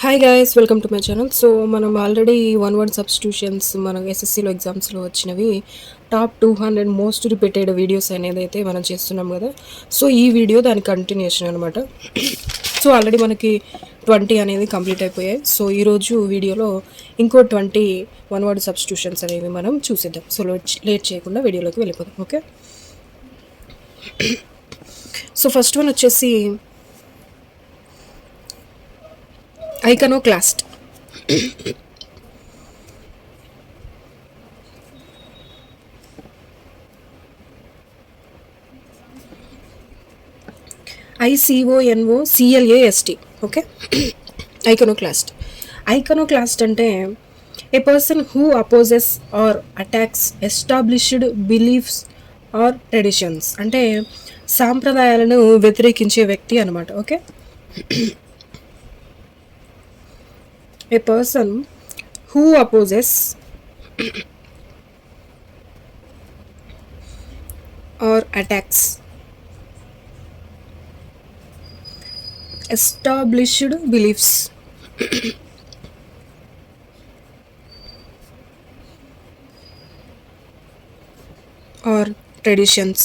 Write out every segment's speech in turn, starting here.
Hi guys, welcome to my channel. So మనం already one word substitutions మన ఎస్ఎస్సిలో ఎగ్జామ్స్లో వచ్చినవి టాప్ 200 మోస్ట్ రిపీటెడ్ వీడియోస్ అనేది అయితే మనం చేస్తున్నాం కదా. సో ఈ వీడియో దాని కంటిన్యూషన్ అనమాట. సో ఆల్రెడీ మనకి 20 అనేది కంప్లీట్ అయిపోయాయి. సో ఈరోజు వీడియోలో ఇంకో 20 వన్ వర్డ్ సబ్స్టిట్యూషన్స్ అనేవి మనం చూసేద్దాం. సో లేట్ చేయకుండా వీడియోలోకి వెళ్ళిపోదాం. ఓకే, సో ఫస్ట్ వన్ వచ్చేసి ఐకనోక్లాస్ట్. ICONOCLAST. Okay, iconoclast. ఐకనోక్లాస్ట్ అంటే a person who opposes or attacks established beliefs or traditions. అంటే సాంప్రదాయాలను వ్యతిరేకించే వ్యక్తి అనమాట. Okay, a person who opposes or attacks established beliefs or traditions.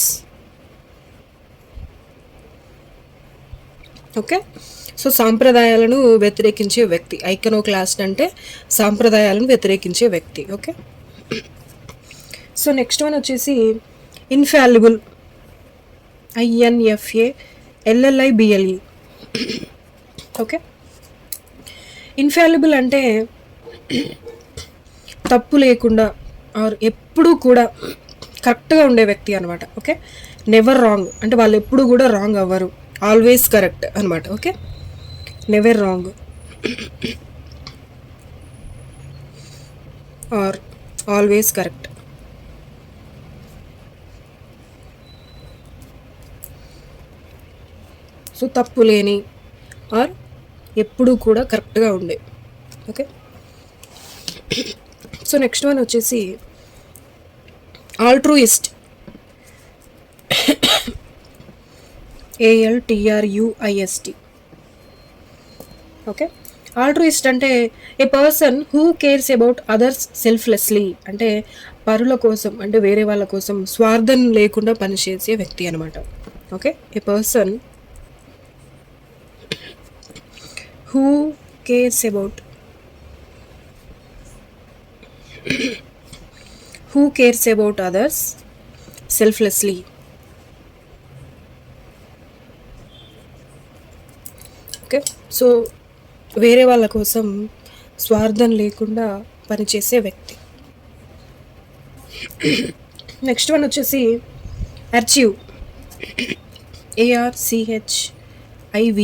Okay, so సాంప్రదాయాలను వ్యతిరేకించే వ్యక్తి. ఐకనోక్లాస్ట్ అంటే సాంప్రదాయాలను వ్యతిరేకించే వ్యక్తి. ఓకే, సో నెక్స్ట్ వన్ వచ్చేసి ఇన్ఫాలిబుల్. INFALLIBLE. ఓకే, ఇన్ఫాలిబుల్ అంటే తప్పు లేకుండా ఆర్ ఎప్పుడూ కూడా కరెక్ట్గా ఉండే వ్యక్తి అనమాట. ఓకే, నెవర్ రాంగ్ అంటే వాళ్ళు ఎప్పుడు కూడా రాంగ్ అవ్వరు, ఆల్వేస్ కరెక్ట్ అనమాట. Okay, never wrong or always correct. So తప్పు లేని ఆర్ ఎప్పుడూ కూడా కరెక్ట్గా ఉండే. ఓకే, సో నెక్స్ట్ వన్ వచ్చేసి ఆల్ట్రూయిస్ట్. ALTRUIST. ఓకే, ఆల్ట్రూయిస్ట్ అంటే a person who cares about others selflessly. అంటే పరుల కోసం అంటే వేరే వాళ్ళ కోసం స్వార్థం లేకుండా పనిచేసే వ్యక్తి అనమాట. Okay, A person who cares about others selflessly. Okay, so వేరే వాళ్ళ కోసం స్వార్థం లేకుండా పనిచేసే వ్యక్తి. నెక్స్ట్ వన్ వచ్చేసి అర్చీవ్. ARCHIVE.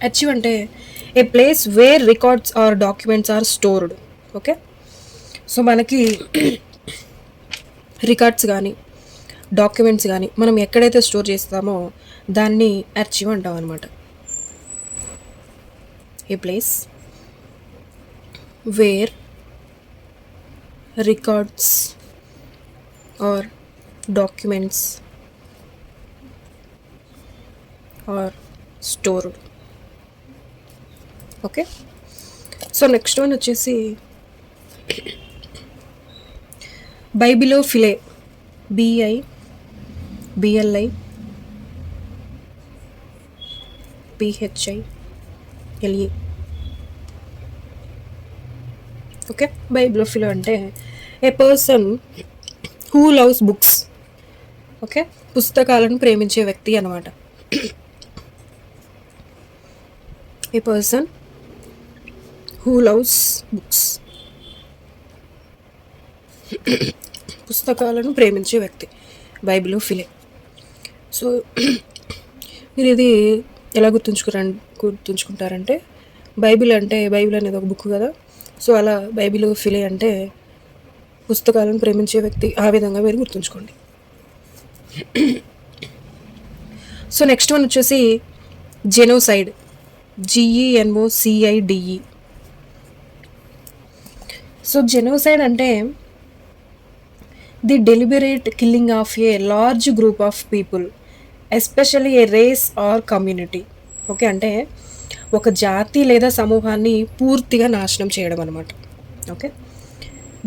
అర్చీవ్ అంటే a place where records or documents are stored. Okay, so మనకి రికార్డ్స్ కానీ డాక్యుమెంట్స్ కానీ మనం ఎక్కడైతే స్టోర్ చేస్తామో దాన్ని అర్చీవ్ అంటాం అనమాట. A place where records or documents are stored. Okay, so next one వచ్చేసి బైబిలోఫిలే. BIBLIPHILE. ఓకే, బైబిలోఫిలో అంటే a person who loves books. Okay, పుస్తకాలను ప్రేమించే వ్యక్తి అనమాట. A person who loves books, పుస్తకాలను ప్రేమించే వ్యక్తి, బైబిలోఫిలే. సో మీరు ఇది ఎలా గుర్తుంచుకుంటారంటే బైబిల్ అనేది ఒక బుక్ కదా. సో అలా బైబిలోఫిలే అంటే పుస్తకాలను ప్రేమించే వ్యక్తి. ఆ విధంగా మీరు గుర్తుంచుకోండి. సో నెక్స్ట్ వన్ వచ్చేసి జెనోసైడ్. GENOCIDE. సో జెనోసైడ్ అంటే the deliberate killing of a large group of people, especially a race or community. Okay, అంటే ఒక జాతి లేదా సమూహాన్ని పూర్తిగా నాశనం చేయడం అనమాట. Okay,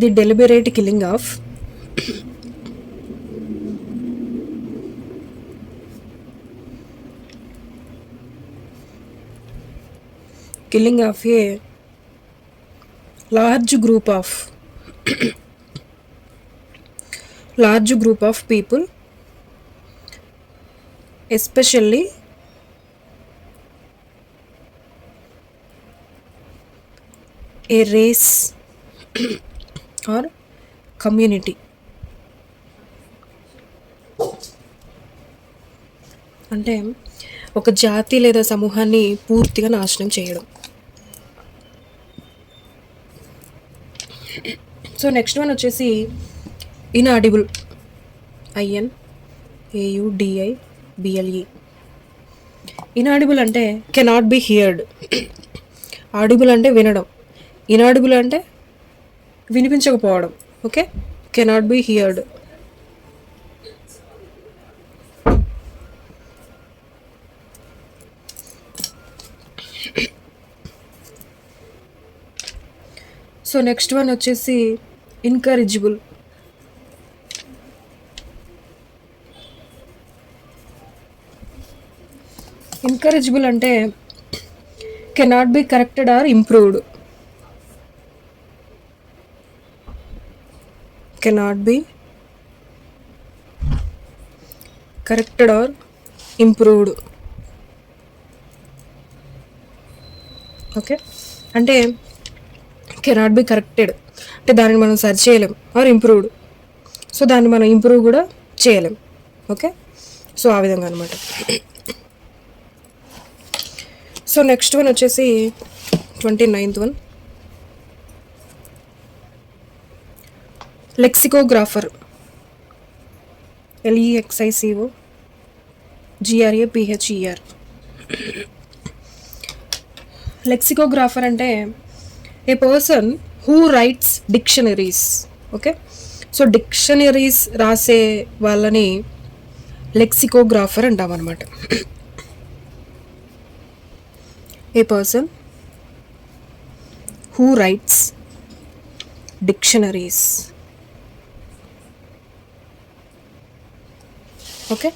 the deliberate killing of a large group of people, especially a race or community. అంటే ఒక జాతి లేదా సమూహాన్ని పూర్తిగా నాశనం చేయడం. సో నెక్స్ట్ వన్ వచ్చేసి ఇన్ఆడిబుల్, INAUDIBLE. ఇన్ఆడిబుల్ అంటే కెనాట్ బి హియర్డ్. ఆడిబుల్ అంటే వినడం, ఇన్ఆడిబుల్ అంటే వినిపించకపోవడం. Okay, cannot be heard. So next one వచ్చేసి ఇన్కరేజిబుల్. ఇన్కరేజిబుల్ అంటే cannot be corrected or improved. Cannot be corrected or improved. Okay, అంటే cannot be corrected అంటే దాన్ని మనం సరి చేయలేం, ఆర్ ఇంప్రూవ్డ్, సో దాన్ని మనం ఇంప్రూవ్ కూడా చేయలేం. ఓకే, సో ఆ విధంగా అనమాట. సో నెక్స్ట్ వన్ వచ్చేసి 29th వన్, లెక్సికోగ్రాఫర్. LEXICOGRAPHER. లెక్సికోగ్రాఫర్ అంటే a person who writes dictionaries. Okay, so dictionaries రాసే వాళ్ళని లెక్సికోగ్రాఫర్ అంటాం అనమాట. A person who writes dictionaries. Okay,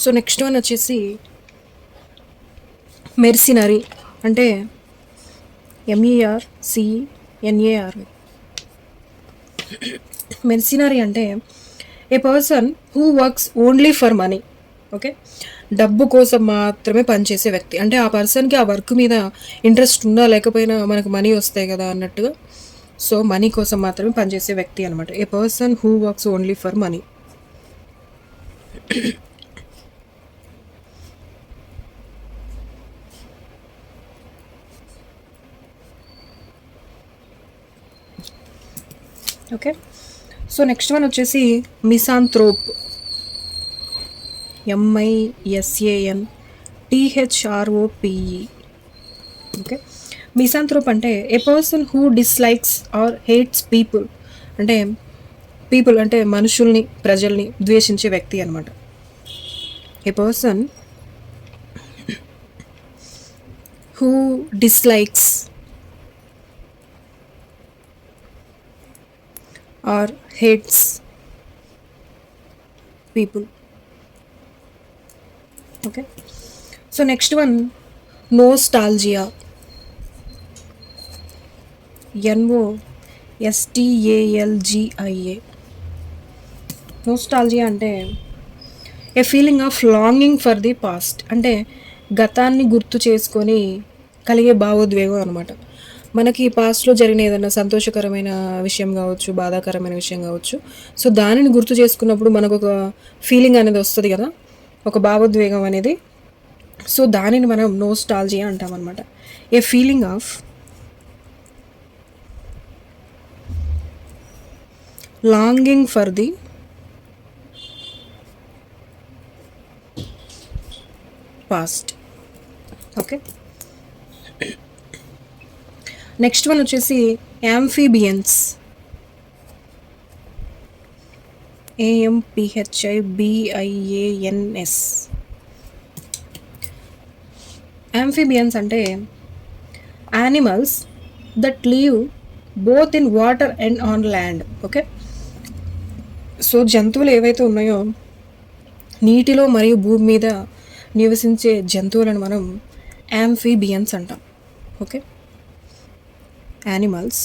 so next one వచ్చేసి మెర్సినరీ అంటే MERCNAR. మెర్సినరీ అంటే a person who works only for money. Okay, డబ్బు కోసం మాత్రమే పనిచేసే వ్యక్తి. అంటే ఆ పర్సన్కి ఆ వర్క్ మీద ఇంట్రెస్ట్ ఉన్నా లేకపోయినా మనకు మనీ వస్తాయి కదా అన్నట్టుగా, సో మనీ కోసం మాత్రమే పనిచేసే వ్యక్తి అనమాట. A person who works only for money. Okay, so next one వచ్చేసి మిసాంథ్రోప్. MISANTHROPE. ఓకే, మిసాంథ్రోప్ అంటే a person who dislikes or hates people. అంటే పీపుల్ అంటే మనుషుల్ని, ప్రజల్ని ద్వేషించే వ్యక్తి అనమాట. A person who dislikes or hates people. Okay, so next one nostalgia. NOSTALGIA. Nostalgia అంటే a feeling of longing for the past. అంటే గతాన్ని గుర్తు చేసుకొని కలిగే భావోద్వేగం అనమాట. మనకి పాస్ట్లో జరిగిన ఏదైనా సంతోషకరమైన విషయం కావచ్చు, బాధాకరమైన విషయం కావచ్చు, సో దానిని గుర్తు చేసుకున్నప్పుడు మనకు ఒక ఫీలింగ్ అనేది వస్తుంది కదా, ఒక భావోద్వేగం అనేది. సో దానిని మనం నోస్టాల్జియా అంటాం అనమాట. A feeling of longing for the past. Okay, next one వచ్చేసి యాంఫీబియన్స్. AMPHIBIANS. Amphibians అంటే animals that live both in water and on land. Okay, so జంతువులు ఏవైతే ఉన్నాయో నీటిలో మరియు భూమి మీద నివసించే జంతువులను మనం యాంఫీబియన్స్ అంటాం. Okay, animals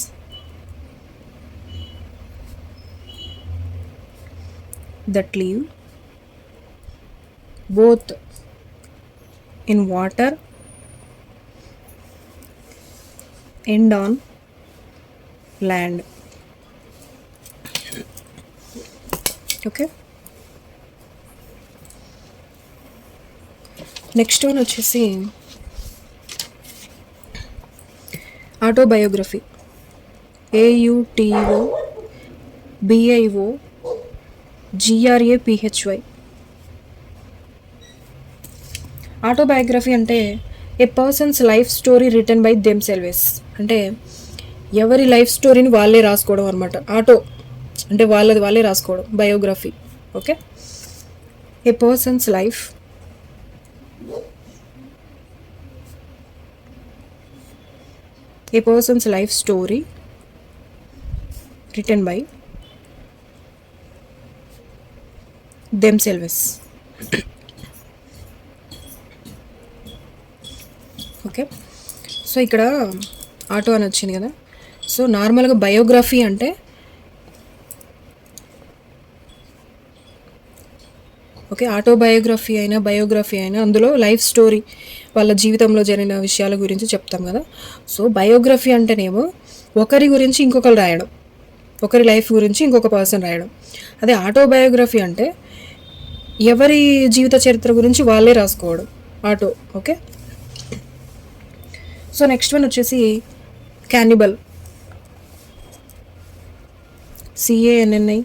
that live both in water and on land. Okay, next one వచ్చేసి ఆటోబయోగ్రఫీ. AUTOBIOGRAPHY. ఆటోబయోగ్రఫీ అంటే a person's life story written by themselves. అంటే ఎవరి లైఫ్ స్టోరీని వాళ్ళే రాసుకోవడం అనమాట. ఆటో అంటే వాళ్ళే రాసుకోవడం, biography. Okay, A person's life story written by themselves. Okay, so ఇక్కడ ఆటో అని వచ్చింది కదా. సో నార్మల్గా బయోగ్రఫీ అంటే ఓకే, ఆటోబయోగ్రఫీ అయినా బయోగ్రఫీ అయినా అందులో లైఫ్ స్టోరీ, వాళ్ళ జీవితంలో జరిగిన విషయాల గురించి చెప్తాం కదా. సో బయోగ్రఫీ అంటేనేమో ఒకరి గురించి ఇంకొకరు రాయడం, ఒకరి లైఫ్ గురించి ఇంకొక పర్సన్ రాయడం. అదే ఆటోబయోగ్రఫీ అంటే ఎవరి జీవిత చరిత్ర గురించి వాళ్ళే రాసుకోవడం, auto. Okay, so next one వచ్చేసి క్యానిబల్. CANNIBAL.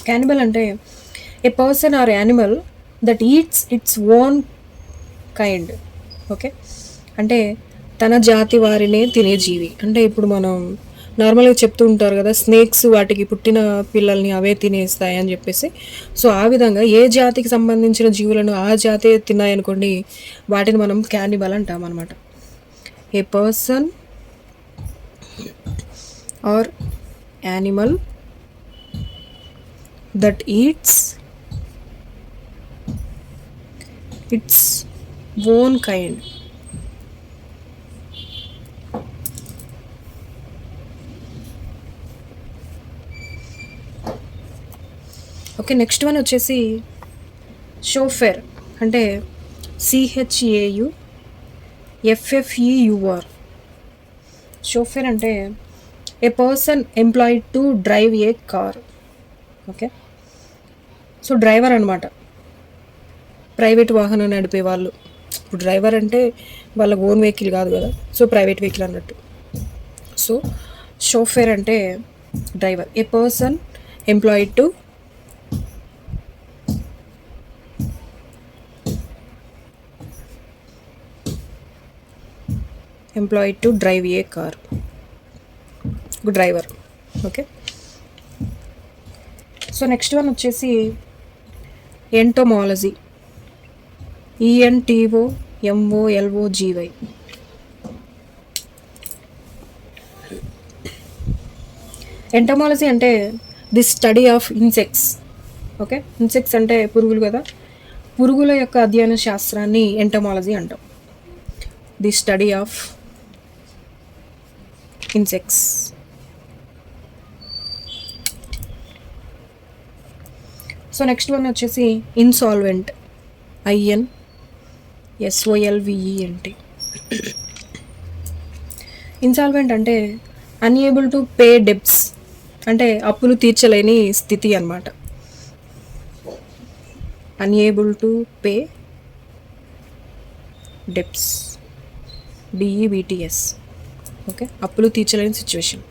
క్యానిబల్ అంటే a person or animal that eats its own kind. Okay, అంటే తన జాతి వారినే తినే జీవి. అంటే ఇప్పుడు మనం నార్మల్గా చెప్తూ ఉంటారు కదా, స్నేక్స్ వాటికి పుట్టిన పిల్లల్ని అవే తినేస్తాయి అని చెప్పేసి. సో ఆ విధంగా ఏ జాతికి సంబంధించిన జీవులను ఆ జాతే తిన్నాయనుకోండి, వాటిని మనం క్యానిబల్ అంటాం అనమాట. A person or animal that eats its own kind. Okay, next one వచ్చేసి షోఫెర్. అంటే CHAUFFEUR. షోఫెర్ అంటే a person employed to drive a car. Okay, so driver అనమాట, ప్రైవేట్ వాహనం నడిపే వాళ్ళు. ఇప్పుడు డ్రైవర్ అంటే వాళ్ళ ఓన్ వెహికల్ కాదు కదా, సో ప్రైవేట్ వెహికల్ అన్నట్టు. సో షోఫెర్ అంటే driver, A person employed to drive a car, driver. Okay, so next one వచ్చేసి ఎంటోమాలజీ. ENTOMOLOGY. ఎంటోమాలజీ అంటే the study of insects. Okay, insects అంటే పురుగులు కదా, పురుగుల యొక్క అధ్యయన శాస్త్రాన్ని ఎంటోమాలజీ అంటాం. The study of insects. So next one వచ్చేసి ఇన్సాల్వెంట్. INSOLVENT. ఇన్సాల్వెంట్ అంటే అన్ఏబుల్ టు పే డెబ్ట్స్, అంటే అప్పులు తీర్చలేని స్థితి అన్నమాట. Unable to pay debts, DEBTS. Okay, అప్పులు తీర్చలేని సిచ్యువేషన్.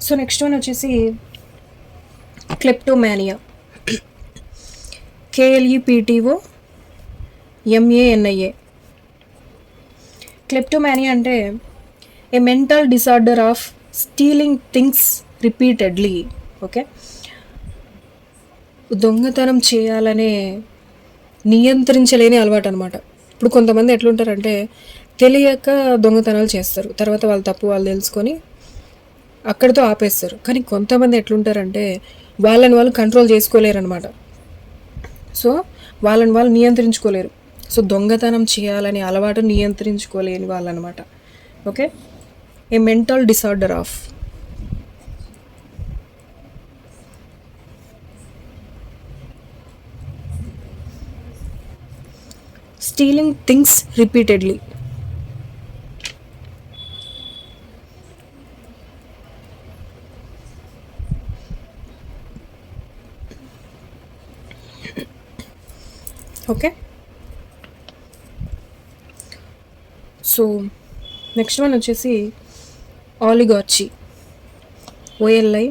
సో నెక్స్ట్ వన్ వచ్చేసి క్లెప్టోమానియా. KLEPTOMANIA. క్లెప్టోమానియా అంటే a mental disorder of stealing things repeatedly. Okay, దొంగతనం చేయాలనే నియంత్రించలేని అలవాటు అనమాట. ఇప్పుడు కొంతమంది ఎట్లుంటారంటే తెలియక దొంగతనాలు చేస్తారు, తర్వాత వాళ్ళ తప్పు వాళ్ళు తెలుసుకొని అక్కడితో ఆపేస్తారు. కానీ కొంతమంది ఎట్లుంటారంటే వాళ్ళని వాళ్ళు కంట్రోల్ చేసుకోలేరు అనమాట. సో వాళ్ళని వాళ్ళు నియంత్రించుకోలేరు. సో దొంగతనం చేయాలనే అలవాటు నియంత్రించుకోలేని వాళ్ళు అనమాట. Okay, a mental disorder of. Stealing things repeatedly. Okay, so next one వచ్చేసి ఆలిగార్చీ. OLI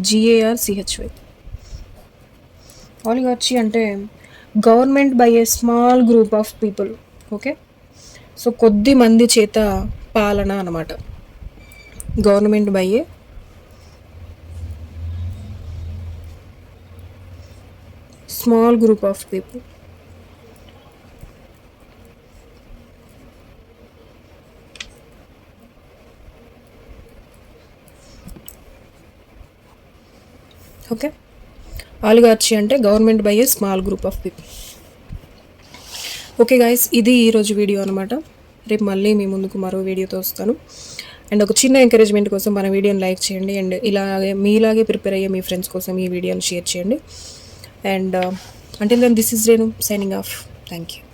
GARCHY. ఆలిగార్చీ అంటే government by a small group of people. Okay, so కొద్ది మంది చేత పాలన అన్నమాట. Government by a small group of people. Okay, oligarchy అంటే government by a small group of people. Okay guys, ఇది ఈరోజు వీడియో అనమాట. రేపు మళ్ళీ మీ ముందుకు మరో వీడియోతో వస్తాను. అండ్ ఒక చిన్న ఎంకరేజ్మెంట్ కోసం మన వీడియోని లైక్ చేయండి. అండ్ ఇలాగే మీలాగే ప్రిపేర్ అయ్యే మీ ఫ్రెండ్స్ కోసం ఈ వీడియోని షేర్ చేయండి. And until then, this is Renu signing off. Thank you.